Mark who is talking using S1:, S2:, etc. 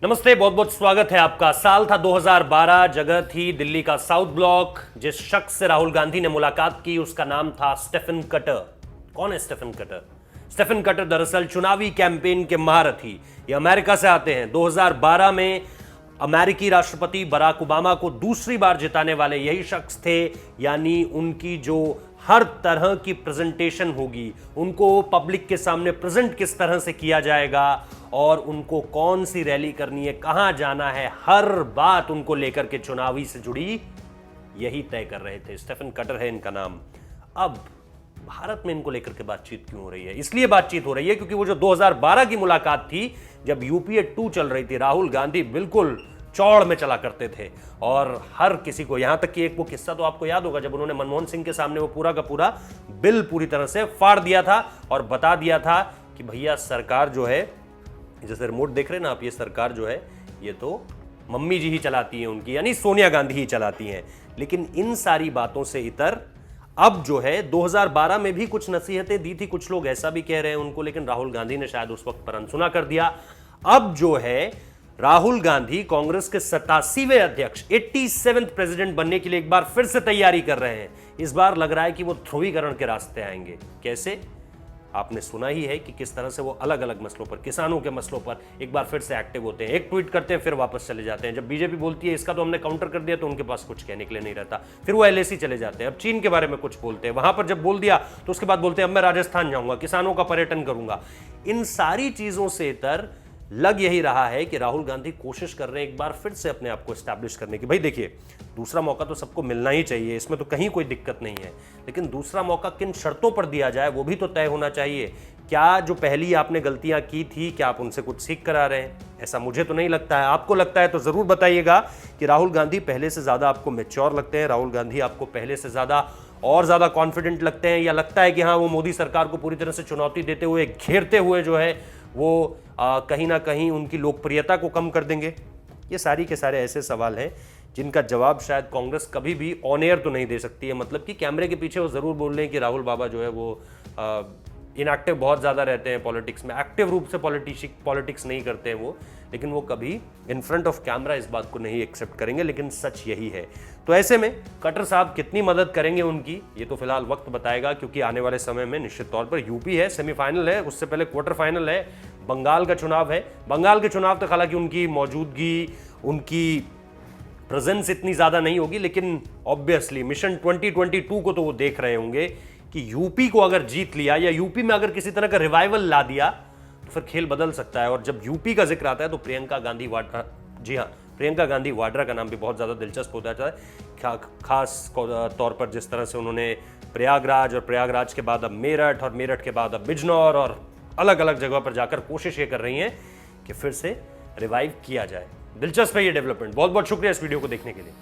S1: नमस्ते, बहुत बहुत स्वागत है आपका। साल था 2012, जगह थी दिल्ली का साउथ ब्लॉक। जिस शख्स से राहुल गांधी ने मुलाकात की उसका नाम था स्टेफन कटर। कौन है स्टेफन कटर? स्टेफन कटर दरअसल चुनावी कैंपेन के महारथी, ये अमेरिका से आते हैं। 2012 में अमेरिकी राष्ट्रपति बराक ओबामा को दूसरी बार जिताने वाले यही शख्स थे। यानी उनकी जो हर तरह की प्रेजेंटेशन होगी, उनको पब्लिक के सामने प्रेजेंट किस तरह से किया जाएगा और उनको कौन सी रैली करनी है, कहां जाना है, हर बात उनको लेकर के चुनावी से जुड़ी यही तय कर रहे थे। स्टेफन कटर है इनका नाम। अब भारत में इनको लेकर के बातचीत क्यों हो रही है? इसलिए बातचीत हो रही है क्योंकि वो जो 2012 की मुलाकात थी, जब यूपीए 2 चल रही थी, राहुल गांधी बिल्कुल चौड़ में चला करते थे और हर किसी को, यहां तक कि एक वो किस्सा तो आपको याद होगा जब उन्होंने मनमोहन सिंह के सामने वो पूरा का पूरा बिल पूरी तरह से फाड़ दिया था और बता दिया था कि भैया सरकार जो है, जैसे रिमोट देख रहे हैं ना आप, ये सरकार जो है ये तो मम्मी जी ही चलाती है उनकी, यानी सोनिया गांधी ही चलाती हैं। लेकिन इन सारी बातों से इतर अब जो है 2012 में भी कुछ नसीहतें दी थी, कुछ लोग ऐसा भी कह रहे हैं उनको, लेकिन राहुल गांधी ने शायद उस वक्त पर अनसुना कर दिया। अब जो है राहुल गांधी कांग्रेस के 87वें अध्यक्ष, 87th प्रेसिडेंट बनने के लिए एक बार फिर से तैयारी कर रहे हैं। इस बार लग रहा है कि वो ध्रुवीकरण के रास्ते आएंगे। कैसे? आपने सुना ही है कि किस तरह से वो अलग अलग मसलों पर, किसानों के मसलों पर एक बार फिर से एक्टिव होते हैं। एक ट्वीट करते हैं फिर वापस चले जाते हैं। जब बीजेपी बोलती है इसका तो हमने काउंटर कर दिया, तो उनके पास कुछ कहने के लिए नहीं रहता, फिर वो एलएसी चले जाते हैं। अब चीन के बारे में कुछ बोलते हैं, वहां पर जब बोल दिया तो उसके बाद बोलते हैं अब मैं राजस्थान जाऊंगा, किसानों का पर्यटन करूंगा। इन सारी चीजों से इतर लग यही रहा है कि राहुल गांधी कोशिश कर रहे हैं एक बार फिर से अपने आप को एस्टैब्लिश करने की। भाई देखिए, दूसरा मौका तो सबको मिलना ही चाहिए, इसमें तो कहीं कोई दिक्कत नहीं है, लेकिन दूसरा मौका किन शर्तों पर दिया जाए वो भी तो तय होना चाहिए। क्या जो पहली आपने गलतियां की थी, क्या आप उनसे कुछ सीख कर आ रहे हैं? ऐसा मुझे तो नहीं लगता है। आपको लगता है तो जरूर बताइएगा कि राहुल गांधी पहले से ज्यादा आपको मैच्योर लगते हैं, राहुल गांधी आपको पहले से ज्यादा कॉन्फिडेंट लगते हैं, या लगता है कि हाँ वो मोदी सरकार को पूरी तरह से चुनौती देते हुए, घेरते हुए जो है वो कहीं ना कहीं उनकी लोकप्रियता को कम कर देंगे? ये सारी के सारे ऐसे सवाल हैं जिनका जवाब शायद कांग्रेस कभी भी ऑन एयर तो नहीं दे सकती है। मतलब कि कैमरे के पीछे वो जरूर बोल रहे हैं कि राहुल बाबा जो है वो इनएक्टिव बहुत ज़्यादा रहते हैं पॉलिटिक्स में, एक्टिव रूप से पॉलिटिक्स नहीं करते हैं वो, लेकिन वो कभी इन फ्रंट ऑफ कैमरा इस बात को नहीं एक्सेप्ट करेंगे। लेकिन सच यही है। तो ऐसे में कटर साहब कितनी मदद करेंगे उनकी, ये तो फिलहाल वक्त बताएगा, क्योंकि आने वाले समय में निश्चित तौर पर यूपी है, सेमीफाइनल है, उससे पहले क्वार्टर फाइनल है, बंगाल का चुनाव है। बंगाल के चुनाव तक हालांकि उनकी मौजूदगी, उनकी प्रेजेंस इतनी ज़्यादा नहीं होगी, लेकिन ऑब्वियसली मिशन 2022 को तो वो देख रहे होंगे कि यूपी को अगर जीत लिया या यूपी में अगर किसी तरह का रिवाइवल ला दिया तो फिर खेल बदल सकता है। और जब यूपी का जिक्र आता है तो प्रियंका गांधी वाड्रा, जी हाँ, प्रियंका गांधी वाड्रा का नाम भी बहुत ज़्यादा दिलचस्प होता है। खास तौर पर जिस तरह से उन्होंने प्रयागराज, और प्रयागराज के बाद अब मेरठ, और मेरठ के बाद अब बिजनौर, और अलग अलग जगह पर जाकर कोशिश ये कर रही हैं कि फिर से रिवाइव किया जाए। दिलचस्प है ये डेवलपमेंट। बहुत बहुत शुक्रिया इस वीडियो को देखने के लिए।